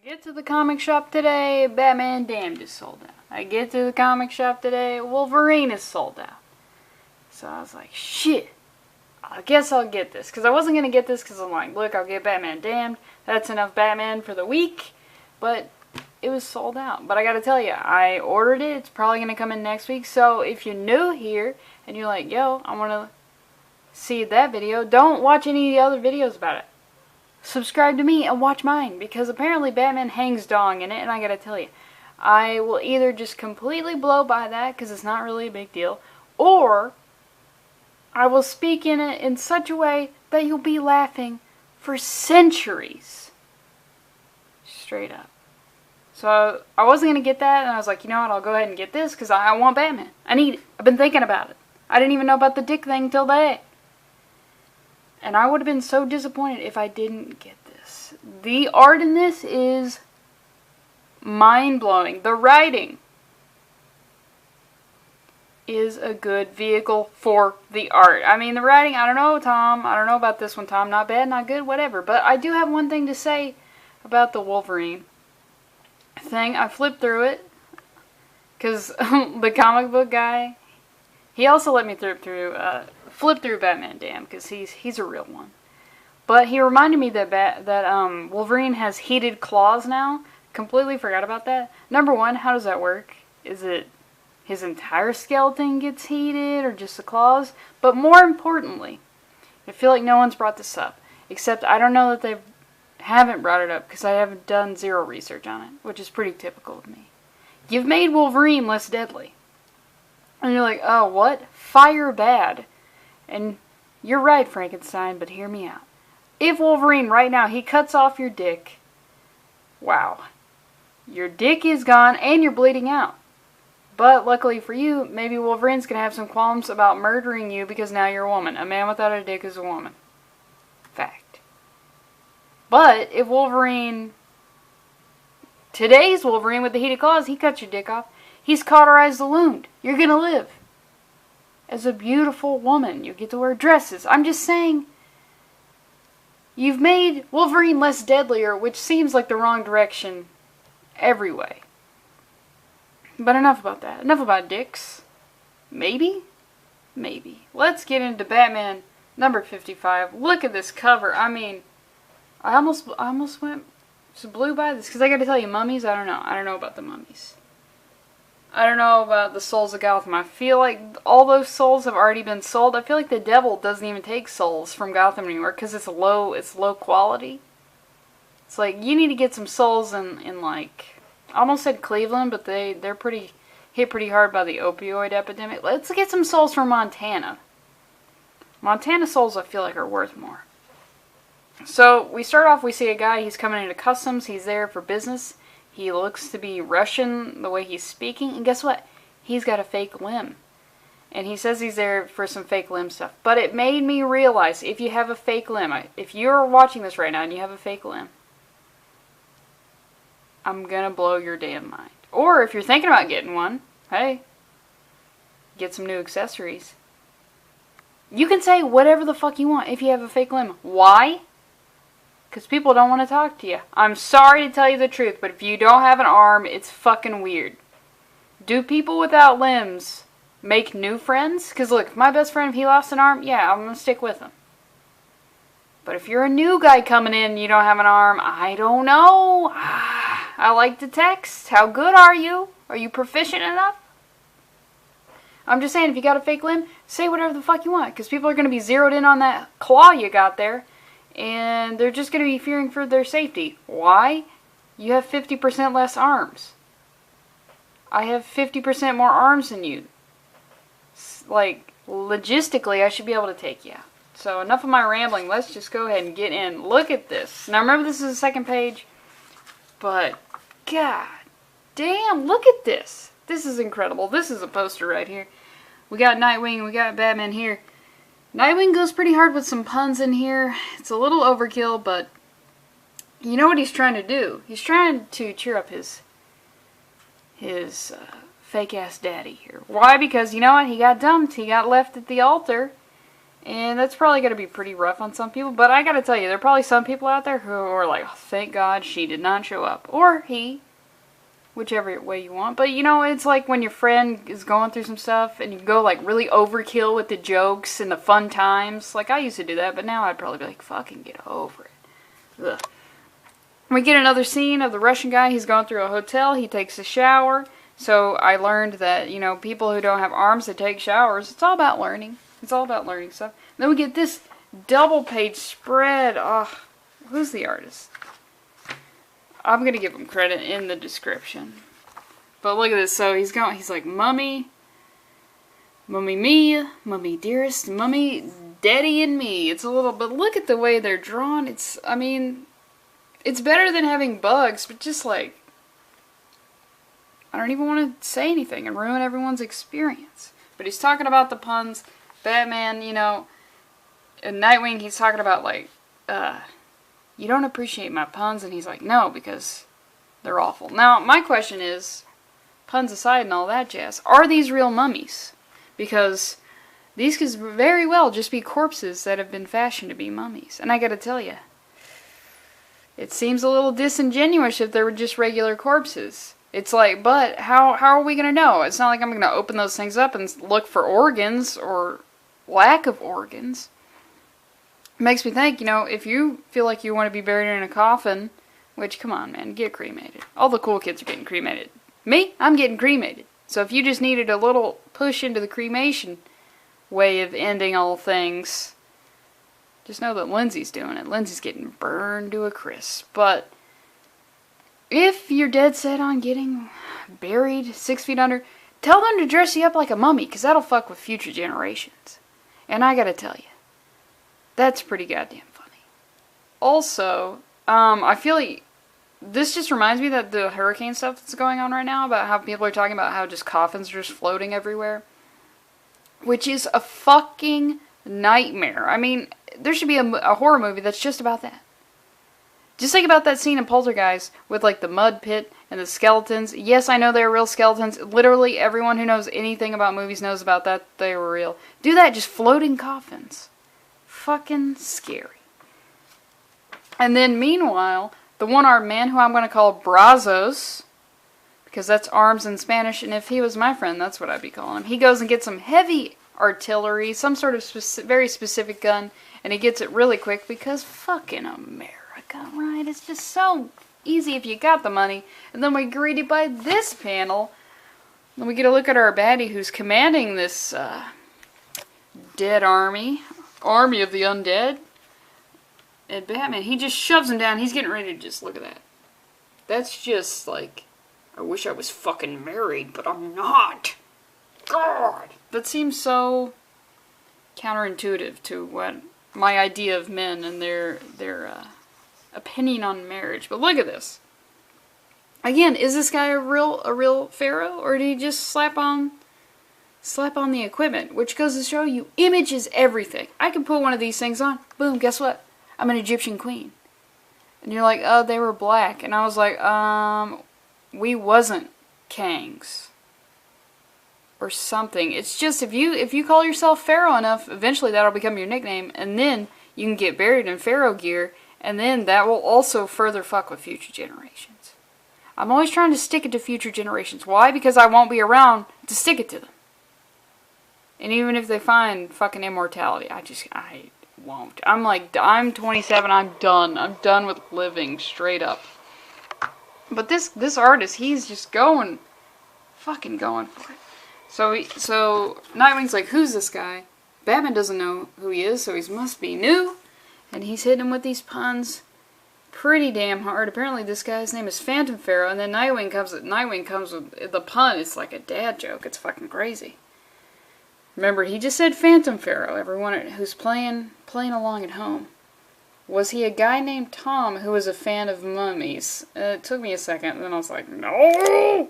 Get to the comic shop today, Batman Damned is sold out. I get to the comic shop today, Wolverine is sold out. So I was like, shit, I guess I'll get this. Because I wasn't going to get this because I'm like, look, I'll get Batman Damned. That's enough Batman for the week. But it was sold out. But I got to tell you, I ordered it. It's probably going to come in next week. So if you're new here and you're like, yo, I want to see that video, don't watch any of the other videos about it. Subscribe to me and watch mine, because apparently Batman hangs dong in it, and I gotta tell you, I will either just completely blow by that because it's not really a big deal, or I will speak in it in such a way that you'll be laughing for centuries. Straight up. So I wasn't gonna get that, and I was like, you know what, I'll go ahead and get this because I want Batman. I need it. I've been thinking about it. I didn't even know about the dick thing till today. And I would have been so disappointed if I didn't get this. The art in this is mind-blowing. The writing is a good vehicle for the art. I mean, the writing, I don't know, Tom. I don't know about this one, Tom. Not bad, not good, whatever. But I do have one thing to say about the Wolverine thing. I flipped through it because the comic book guy, he also let me flip through Batman Damned because he's a real one. But he reminded me that Wolverine has heated claws now. Completely forgot about that. Number one, how does that work? Is it his entire skeleton gets heated or just the claws? But more importantly, I feel like no one's brought this up. Except I don't know that they haven't brought it up because I haven't done zero research on it, which is pretty typical of me. You've made Wolverine less deadly. And you're like, oh, what? Fire bad. And you're right, Frankenstein, but hear me out. If Wolverine, right now, he cuts off your dick, wow. Your dick is gone and you're bleeding out. But luckily for you, maybe Wolverine's going to have some qualms about murdering you because now you're a woman. A man without a dick is a woman. Fact. But if Wolverine, today's Wolverine with the heated claws, he cuts your dick off. He's cauterized the wound. You're going to live. As a beautiful woman, you get to wear dresses. I'm just saying, you've made Wolverine less deadlier, which seems like the wrong direction every way. But enough about that. Enough about dicks. Maybe? Maybe. Let's get into Batman number 55. Look at this cover. I mean, I almost blew by this because I got to tell you, mummies, I don't know. I don't know about the mummies. I don't know about the souls of Gotham. I feel like all those souls have already been sold. I feel like the devil doesn't even take souls from Gotham anymore because it's low quality. It's like, you need to get some souls in like, I almost said Cleveland, but they're hit pretty hard by the opioid epidemic. Let's get some souls from Montana. Montana souls, I feel like, are worth more. So we start off, we see a guy, he's coming into customs, he's there for business. He looks to be Russian the way he's speaking. And guess what? He's got a fake limb. And he says he's there for some fake limb stuff. But it made me realize, if you have a fake limb, if you're watching this right now and you have a fake limb, I'm going to blow your damn mind. Or if you're thinking about getting one, hey, get some new accessories. You can say whatever the fuck you want if you have a fake limb. Why? Because people don't want to talk to you. I'm sorry to tell you the truth, but if you don't have an arm, it's fucking weird. Do people without limbs make new friends? Because look, if my best friend, if he lost an arm, yeah, I'm going to stick with him. But if you're a new guy coming in and you don't have an arm, I don't know. I like to text. How good are you? Are you proficient enough? I'm just saying, if you got a fake limb, say whatever the fuck you want. Because people are going to be zeroed in on that claw you got there. And they're just going to be fearing for their safety. Why? You have 50% less arms. I have 50% more arms than you. Like, logistically, I should be able to take you out. So, enough of my rambling. Let's just go ahead and get in. Look at this. Now, remember, this is the second page. But, god damn, look at this. This is incredible. This is a poster right here. We got Nightwing, we got Batman here. Nightwing goes pretty hard with some puns in here. It's a little overkill, but you know what he's trying to do. He's trying to cheer up his fake-ass daddy here. Why? Because, you know what? He got dumped. He got left at the altar. And that's probably going to be pretty rough on some people. But I got to tell you, there are probably some people out there who are like, oh, thank God she did not show up. Or he. Whichever way you want. But, you know, it's like when your friend is going through some stuff and you go, like, really overkill with the jokes and the fun times. Like, I used to do that, but now I'd probably be like, fucking get over it. Ugh. We get another scene of the Russian guy. He's going through a hotel. He takes a shower. So I learned that, you know, people who don't have arms that take showers, it's all about learning. It's all about learning stuff. Then we get this double-page spread. Oh, who's the artist? I'm going to give him credit in the description. But look at this. So he's like, Mummy, Mummy me, Mummy dearest, Mummy, Daddy and me. It's a little, but look at the way they're drawn. It's, I mean, it's better than having bugs, but just like, I don't even want to say anything and ruin everyone's experience. But he's talking about the puns. Batman, you know, in Nightwing, he's talking about, like, you don't appreciate my puns, and he's like, no, because they're awful. Now, my question is, puns aside and all that jazz, are these real mummies? Because these could very well just be corpses that have been fashioned to be mummies. And I gotta tell you, it seems a little disingenuous if they were just regular corpses. It's like, but how are we gonna know? It's not like I'm gonna open those things up and look for organs or lack of organs. It makes me think, you know, if you feel like you want to be buried in a coffin, which, come on, man, get cremated. All the cool kids are getting cremated. Me, I'm getting cremated. So if you just needed a little push into the cremation way of ending all things, just know that Lindsey's doing it. Lindsey's getting burned to a crisp. But if you're dead set on getting buried 6 feet under, tell them to dress you up like a mummy, because that'll fuck with future generations. And I gotta tell you, that's pretty goddamn funny. Also, I feel like this just reminds me that the hurricane stuff that's going on right now, about how people are talking about how just coffins are just floating everywhere, which is a fucking nightmare. I mean, there should be a horror movie that's just about that. Just think about that scene in Poltergeist with, like, the mud pit and the skeletons. Yes, I know they're real skeletons. Literally everyone who knows anything about movies knows about that. They were real. Do that, just floating coffins. Fucking scary. And then, meanwhile, the one-armed man, who I'm going to call Brazos, because that's arms in Spanish, and if he was my friend, that's what I'd be calling him. He goes and gets some heavy artillery, some sort of very specific gun, and he gets it really quick because fucking America. Right? It's just so easy if you got the money. And then we're greeted by this panel. Then we get a look at our baddie who's commanding this dead army of the undead. And Batman, he just shoves him down. He's getting ready to just look at that. That's just like, I wish I was fucking married, but I'm not. God! That seems so counterintuitive to what my idea of men and their opinion on marriage. But look at this. Again, is this guy a real pharaoh, or did he just slap on the equipment? Which goes to show you, image is everything. I can put one of these things on. Boom, guess what? I'm an Egyptian queen. And you're like, oh, they were black. And I was like, we wasn't Kangs. Or something. It's just, if you call yourself pharaoh enough, eventually that'll become your nickname, and then you can get buried in pharaoh gear. And then that will also further fuck with future generations. I'm always trying to stick it to future generations. Why? Because I won't be around to stick it to them. And even if they find fucking immortality, I won't. I'm like, I'm 27, I'm done. I'm done with living, straight up. But this artist, he's just fucking going for it. So Nightwing's like, who's this guy? Batman doesn't know who he is, so he must be new. And he's hitting him with these puns pretty damn hard. Apparently this guy's name is Phantom Pharaoh, and then Nightwing comes with the pun. It's like a dad joke. It's fucking crazy. Remember, he just said Phantom Pharaoh. Everyone who's playing along at home. Was he a guy named Tom who was a fan of mummies? It took me a second, and then I was like, no!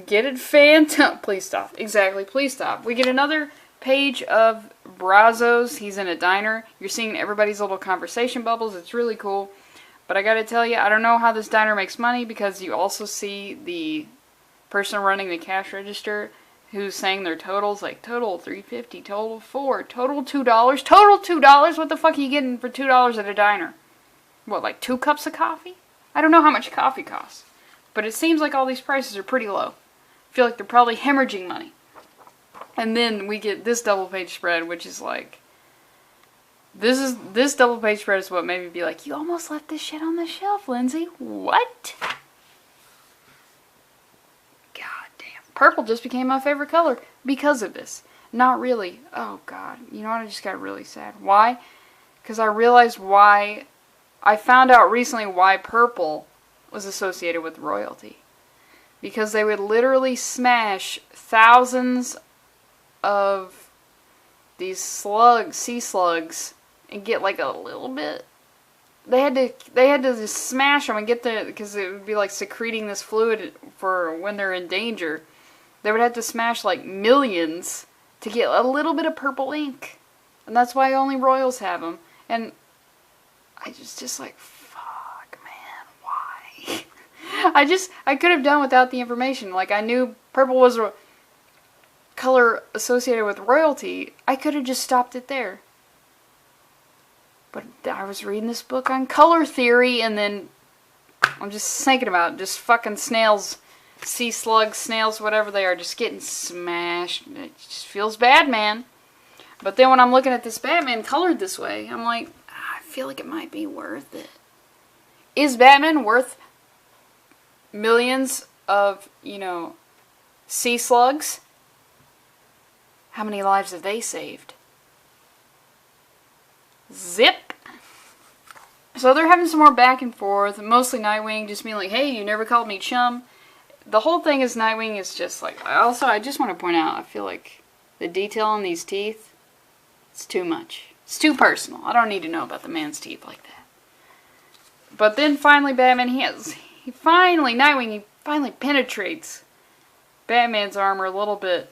Get it, Phantom? Please stop. Exactly, please stop. We get another page of Brazos. He's in a diner. You're seeing everybody's little conversation bubbles. It's really cool. But I gotta tell you, I don't know how this diner makes money, because you also see the person running the cash register who's saying their totals, like total $3.50, total $4, total $2, total $2. What the fuck are you getting for $2 at a diner? What, like 2 cups of coffee? I don't know how much coffee costs, but it seems like all these prices are pretty low. I feel like they're probably hemorrhaging money. And then we get this double page spread, which is like, this double page spread is what made me be like, you almost left this shit on the shelf, Lindsay. What? God damn. Purple just became my favorite color because of this. Not really. Oh God. You know what? I just got really sad. Why? Because I realized why. I found out recently why purple was associated with royalty. Because they would literally smash thousands of these slugs, sea slugs, and get like a little bit. They had to just smash them and get the, because it would be like secreting this fluid for when they're in danger. They would have to smash like millions to get a little bit of purple ink. And that's why only royals have them. And I just like, fuck, man, why? I could have done without the information. Like, I knew purple was a color associated with royalty. I could have just stopped it there. But I was reading this book on color theory, and then I'm just thinking about just fucking snails, sea slugs, snails, whatever they are, just getting smashed. It just feels bad, man. But then when I'm looking at this Batman colored this way, I'm like, I feel like it might be worth it. Is Batman worth millions of, you know, sea slugs? How many lives have they saved? Zip. So they're having some more back and forth, mostly Nightwing just being like, hey, you never called me chum. The whole thing is Nightwing is just like, also I just want to point out, I feel like the detail on these teeth, it's too much. It's too personal. I don't need to know about the man's teeth like that. But then finally Batman, he finally penetrates Batman's armor a little bit.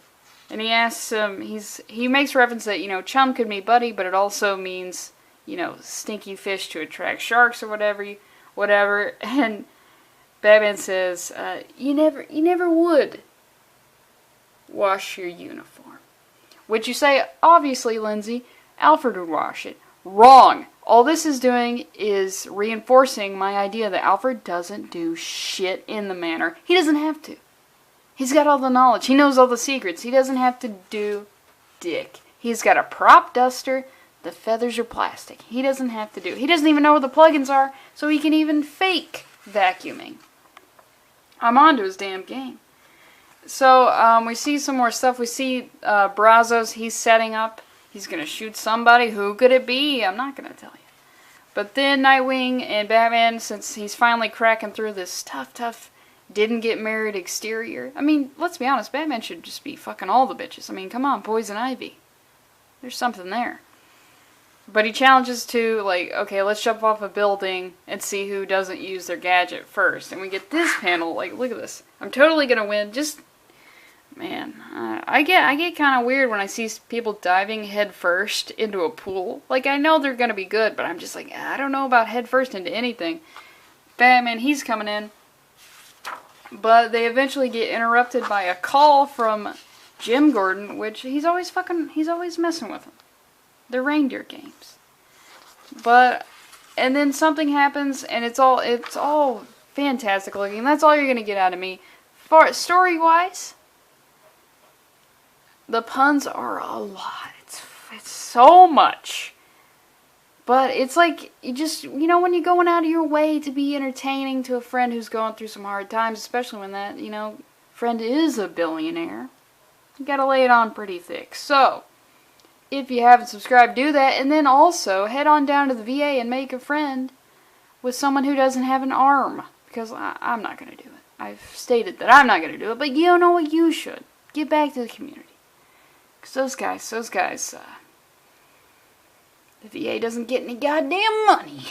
And he asks him, he makes reference that, you know, chum could mean buddy, but it also means, you know, stinky fish to attract sharks or whatever. And Batman says, you never would wash your uniform. Which you say, obviously, Lindsay, Alfred would wash it. Wrong. All this is doing is reinforcing my idea that Alfred doesn't do shit in the manor. He doesn't have to. He's got all the knowledge. He knows all the secrets. He doesn't have to do dick. He's got a prop duster. The feathers are plastic. He doesn't have to do. He doesn't even know where the plugins are, so he can even fake vacuuming. I'm on to his damn game. So, we see some more stuff. We see Brazos. He's setting up. He's going to shoot somebody. Who could it be? I'm not going to tell you. But then Nightwing and Batman, since he's finally cracking through this tough, didn't get married exterior. I mean, let's be honest. Batman should just be fucking all the bitches. I mean, come on, Poison Ivy. There's something there. But he challenges to, like, okay, let's jump off a building and see who doesn't use their gadget first. And we get this panel, like, look at this. I'm totally going to win. Just, man, I get kind of weird when I see people diving head first into a pool. Like, I know they're going to be good, but I'm just like, I don't know about head first into anything. Batman, he's coming in. But they eventually get interrupted by a call from Jim Gordon, which he's always messing with them. They're reindeer games. And then something happens, and it's all fantastic looking. That's all you're going to get out of me. Story-wise, the puns are a lot. It's so much. But it's like, you know, when you're going out of your way to be entertaining to a friend who's going through some hard times, especially when that, you know, friend is a billionaire, you gotta lay it on pretty thick. So, if you haven't subscribed, do that, and then also head on down to the VA and make a friend with someone who doesn't have an arm, because I'm not going to do it. I've stated that I'm not going to do it, but you know what, you should. Get back to the community. Because those guys, the VA doesn't get any goddamn money.